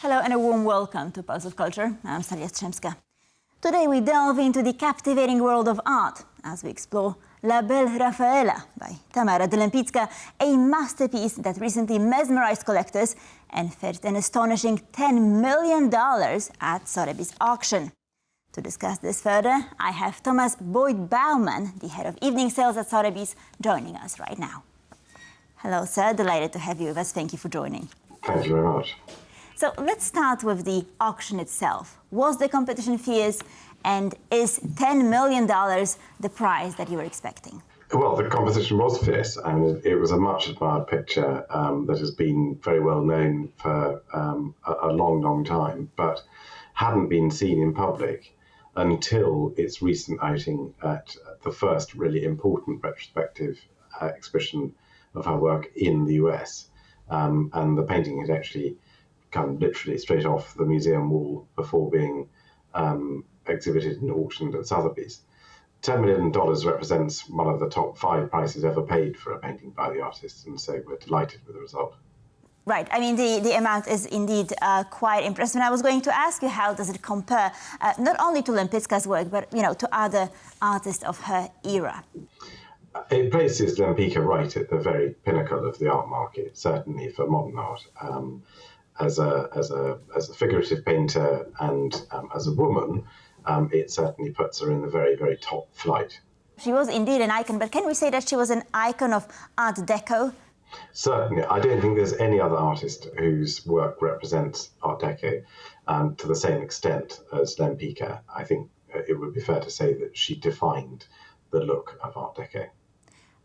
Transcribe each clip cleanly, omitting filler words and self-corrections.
Hello and a warm welcome to Pulse of Culture. I'm Sally Jastrzębska. Today we delve into the captivating world of art as we explore La Belle Rafaëla by Tamara de Lempicka, a masterpiece that recently mesmerized collectors and fetched an astonishing $10 million at Sotheby's auction. To discuss this further, I have Thomas Boyd-Bowman, the head of evening sales at Sotheby's, joining us right now. Hello, sir. Delighted to have you with us. Thank you for joining. Thank you very much. So let's start with the auction itself. Was the competition fierce, and is $10 million the prize that you were expecting? Well, the competition was fierce, and it was a much admired picture that has been very well known for a long, long time, but hadn't been seen in public until its recent outing at the first really important retrospective exhibition of her work in the US. And the painting had actually come literally straight off the museum wall before being exhibited and auctioned at Sotheby's. $10 million represents one of the top 5 prices ever paid for a painting by the artist, and so we're delighted with the result. Right. I mean, the amount is indeed quite impressive. And I was going to ask you, how does it compare not only to Lempicka's work, but to other artists of her era? It places Lempicka right at the very pinnacle of the art market, certainly for modern art. As a figurative painter and as a woman, it certainly puts her in the very, very top flight. She was indeed an icon, but can we say that she was an icon of Art Deco? Certainly. I don't think there's any other artist whose work represents Art Deco to the same extent as Lempicka. I think it would be fair to say that she defined the look of Art Deco.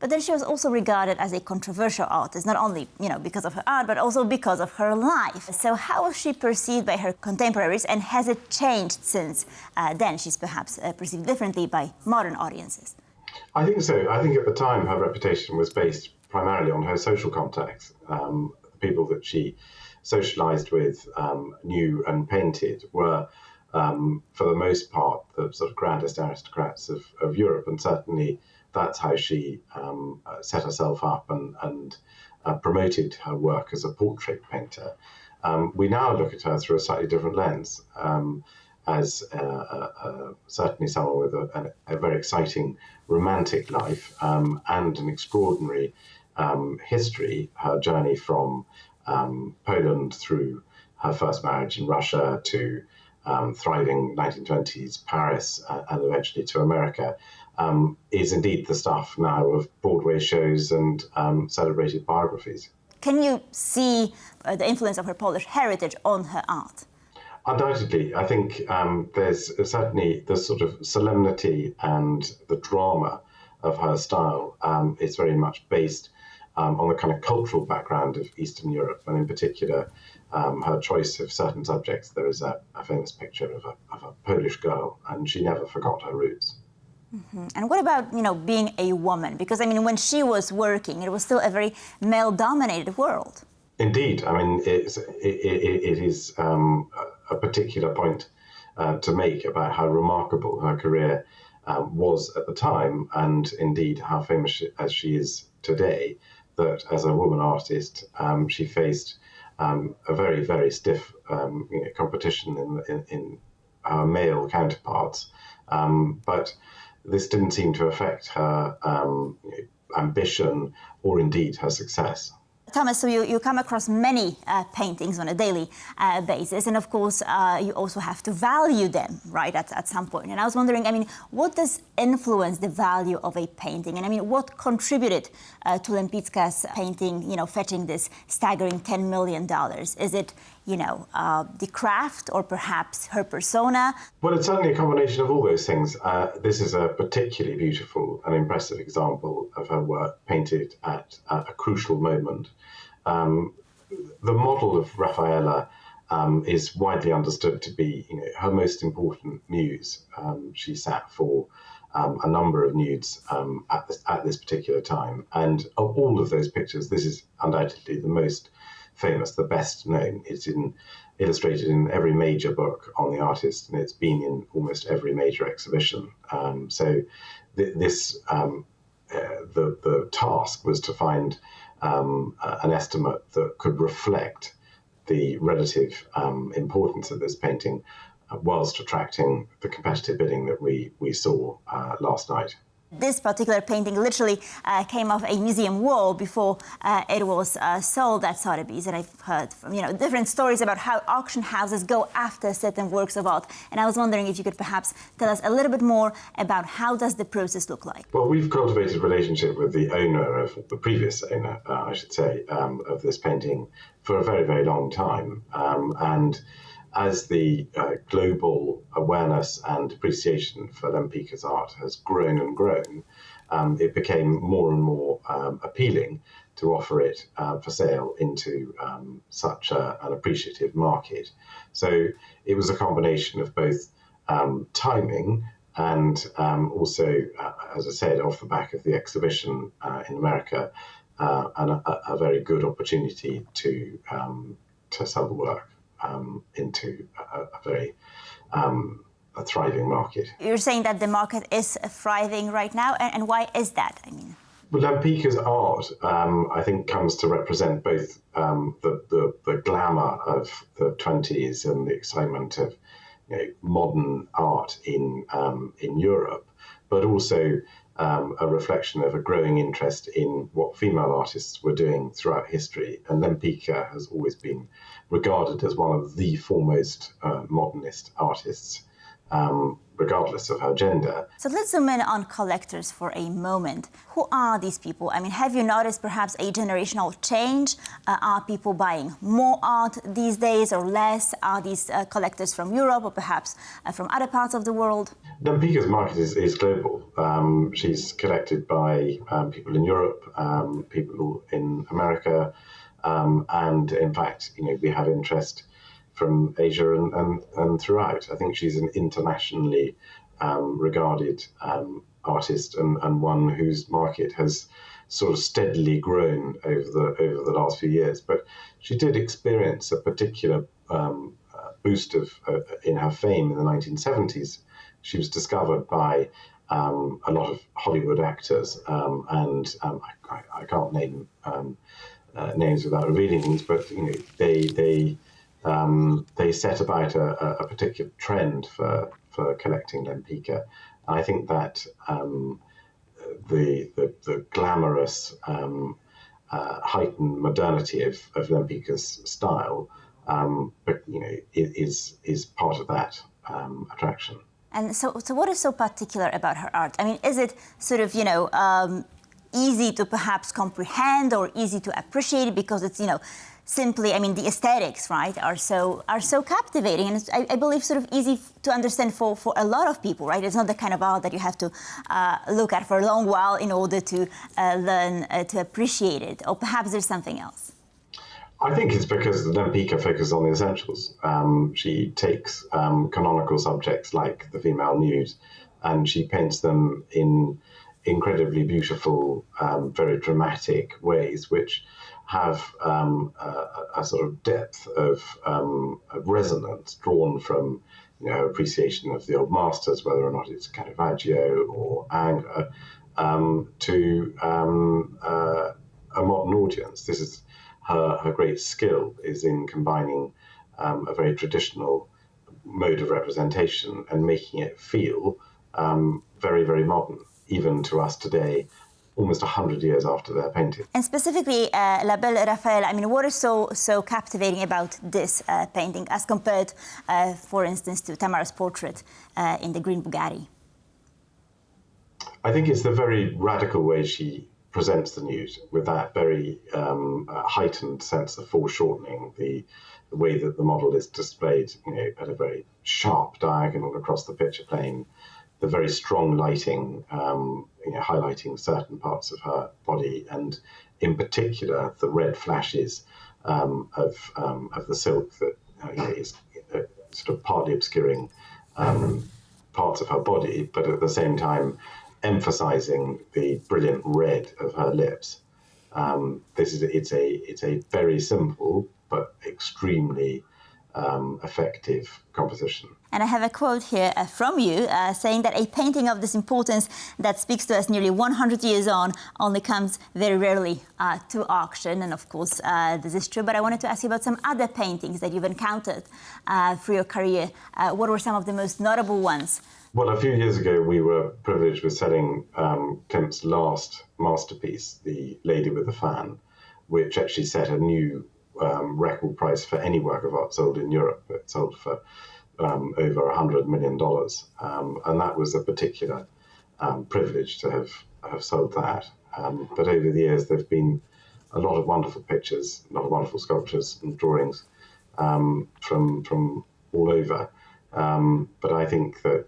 But then she was also regarded as a controversial artist, not only, because of her art, but also because of her life. So how was she perceived by her contemporaries, and has it changed since then? She's perhaps perceived differently by modern audiences. I think so. I think at the time her reputation was based primarily on her social contacts. The people that she socialized with, knew and painted were, for the most part, the sort of grandest aristocrats of Europe, and certainly that's how she set herself up and promoted her work as a portrait painter. We now look at her through a slightly different lens, as certainly someone with a very exciting romantic life and an extraordinary history. Her journey from Poland through her first marriage in Russia to thriving 1920s Paris and eventually to America is indeed the stuff now of Broadway shows and celebrated biographies. Can you see the influence of her Polish heritage on her art? Undoubtedly. I think there's certainly the sort of solemnity and the drama of her style is very much based on the kind of cultural background of Eastern Europe, and in particular her choice of certain subjects. There is a famous picture of a Polish girl, and she never forgot her roots. Mm-hmm. And what about, being a woman? Because, when she was working, it was still a very male-dominated world. Indeed. It is a particular point to make about how remarkable her career was at the time, and indeed how famous as she is today, that as a woman artist, she faced a very, very stiff competition in her male counterparts. But this didn't seem to affect her ambition or indeed her success. Thomas, so you come across many paintings on a daily basis, and of course you also have to value them, right, at some point. And I was wondering, what does influence the value of a painting? And what contributed to Lempicka's painting, fetching this staggering $10 million? Is it, the craft, or perhaps her persona? Well, it's certainly a combination of all those things. This is a particularly beautiful and impressive example of her work painted at a crucial moment. The model of Rafaela is widely understood to be her most important muse. She sat for a number of nudes at this particular time. And of all of those pictures, this is undoubtedly the most famous, the best known. It's illustrated in every major book on the artist, and it's been in almost every major exhibition. So the task was to find an estimate that could reflect the relative importance of this painting whilst attracting the competitive bidding that we saw last night. This particular painting literally came off a museum wall before it was sold at Sotheby's, and I've heard from different stories about how auction houses go after certain works of art. And I was wondering if you could perhaps tell us a little bit more about how does the process look like? Well, we've cultivated a relationship with the owner of the previous owner, I should say, of this painting for a very, very long time, and as the global awareness and appreciation for Lempicka's art has grown and grown, it became more and more appealing to offer it for sale into such an appreciative market. So it was a combination of both timing and also, as I said, off the back of the exhibition in America, and a very good opportunity to sell the work into a very thriving market. You're saying that the market is thriving right now, and why is that? I mean, well, Lempicka's art, I think, comes to represent both the glamour of the 20s and the excitement of modern art in Europe, but also a reflection of a growing interest in what female artists were doing throughout history. And Lempicka has always been regarded as one of the foremost modernist artists, regardless of her gender. So let's zoom in on collectors for a moment. Who are these people? I mean, have you noticed perhaps a generational change? Are people buying more art these days or less? Are these collectors from Europe or perhaps from other parts of the world? Lempicka's market is global. She's collected by people in Europe, people in America, and in fact, we have interest from Asia and throughout. I think she's an internationally regarded artist and one whose market has sort of steadily grown over the last few years. But she did experience a particular boost in her fame in the 1970s. She was discovered by a lot of Hollywood actors, and I can't name names without revealing things, but they set about a particular trend for collecting Lempicka. And I think that the glamorous, heightened modernity of Lempicka's style, is part of that attraction. And so what is so particular about her art? I mean, is it sort of, easy to perhaps comprehend or easy to appreciate because it's, simply, I mean, the aesthetics, right, are so captivating, and it's, I believe, sort of easy to understand for a lot of people, right? It's not the kind of art that you have to look at for a long while in order to learn to appreciate it, or perhaps there's something else. I think it's because Lempicka focuses on the essentials. She takes canonical subjects like the female nude, and she paints them in incredibly beautiful, very dramatic ways, which have a sort of depth of resonance drawn from appreciation of the old masters, whether or not it's Caravaggio or Ingres, to a modern audience. This is her great skill is in combining a very traditional mode of representation and making it feel very, very modern, even to us today, almost 100 years after they're painted. And specifically, La Belle Rafaëla, I mean, what is so captivating about this painting as compared, for instance, to Tamara's portrait in the Green Bugatti? I think it's the very radical way she presents the nude, with that very heightened sense of foreshortening, the way that the model is displayed, at a very sharp diagonal across the picture plane, the very strong lighting, highlighting certain parts of her body, and in particular the red flashes of the silk that is sort of partly obscuring parts of her body, but at the same time emphasizing the brilliant red of her lips. It's a very simple but extremely effective composition. And I have a quote here from you saying that a painting of this importance that speaks to us nearly 100 years on only comes very rarely to auction. And of course, this is true. But I wanted to ask you about some other paintings that you've encountered through your career. What were some of the most notable ones? Well, a few years ago, we were privileged with selling Klimt's last masterpiece, The Lady with the Fan, which actually set a new record price for any work of art sold in Europe. It sold for over $100 million. And that was a particular privilege to have sold that. But over the years, there have been a lot of wonderful pictures, a lot of wonderful sculptures and drawings from all over. But I think that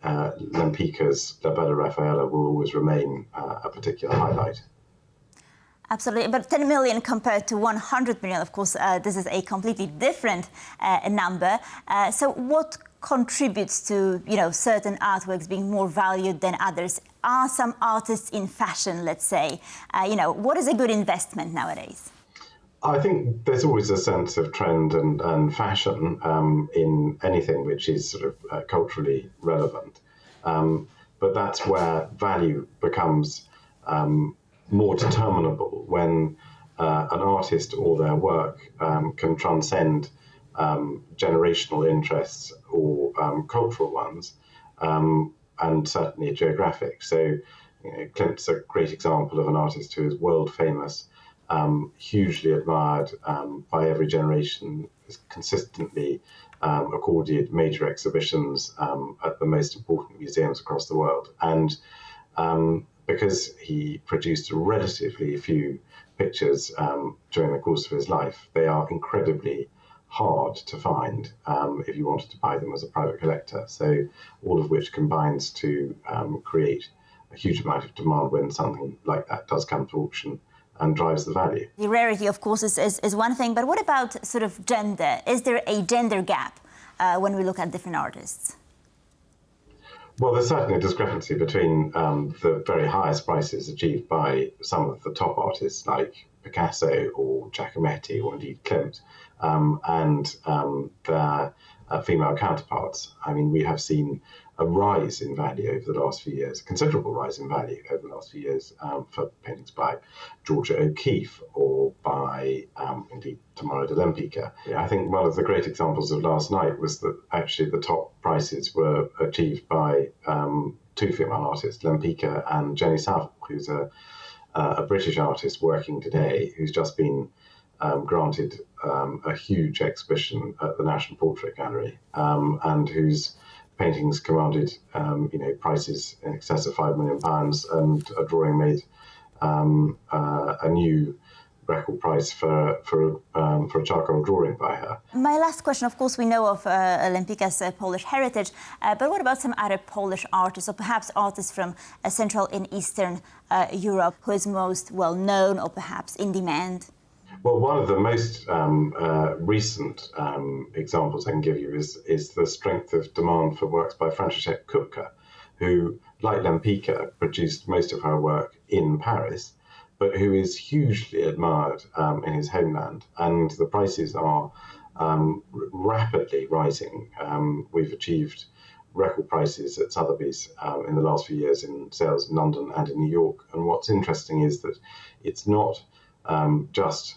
Lempicka's La Belle Rafaëla will always remain a particular highlight. Absolutely, but 10 million compared to 100 million, of course, this is a completely different number. So what contributes to, certain artworks being more valued than others? Are some artists in fashion, let's say? What is a good investment nowadays? I think there's always a sense of trend and fashion in anything which is sort of culturally relevant. But that's where value becomes more determinable when an artist or their work can transcend generational interests or cultural ones, and certainly geographic. So Klimt's a great example of an artist who is world famous, hugely admired by every generation, is consistently accorded major exhibitions at the most important museums across the world. And because he produced relatively few pictures during the course of his life, they are incredibly hard to find if you wanted to buy them as a private collector. So all of which combines to create a huge amount of demand when something like that does come to auction and drives the value. The rarity, of course, is one thing, but what about sort of gender? Is there a gender gap when we look at different artists? Well, there's certainly a discrepancy between the very highest prices achieved by some of the top artists like Picasso or Giacometti or indeed Klimt and their female counterparts. I mean, we have seen a rise in value over the last few years, a considerable rise in value over the last few years for paintings by Georgia O'Keeffe or by indeed Tamara de Lempicka. I think one of the great examples of last night was that actually the top prices were achieved by two female artists, Lempicka and Jenny Saville, who's a British artist working today who's just been granted a huge exhibition at the National Portrait Gallery and whose paintings commanded prices in excess of £5 million, and a drawing made a new record price for a charcoal drawing by her. My last question, of course, we know of Lempicka's Polish heritage, but what about some other Polish artists, or perhaps artists from Central and Eastern Europe, who is most well known or perhaps in demand? Well, one of the most recent examples I can give you is the strength of demand for works by Franciszek Kupka, who, like Lempicka, produced most of her work in Paris, but who is hugely admired in his homeland. And the prices are rapidly rising. We've achieved record prices at Sotheby's in the last few years in sales in London and in New York. And what's interesting is that it's not just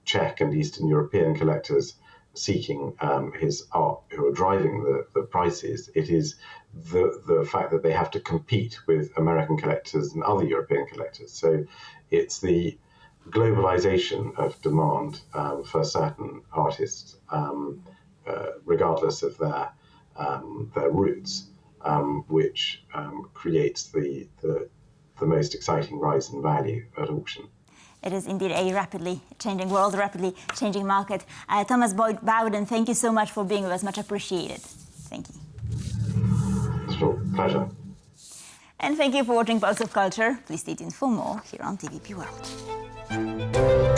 Czech and Eastern European collectors seeking his art who are driving the prices. It is the fact that they have to compete with American collectors and other European collectors. So it's the globalization of demand for certain artists, regardless of their roots, which creates the most exciting rise in value at auction. It is indeed a rapidly changing world, a rapidly changing market. Thomas Boyd-Bowman, thank you so much for being with us. Much appreciated. Thank you. It's a pleasure. And thank you for watching Pulse of Culture. Please stay tuned for more here on TVP World.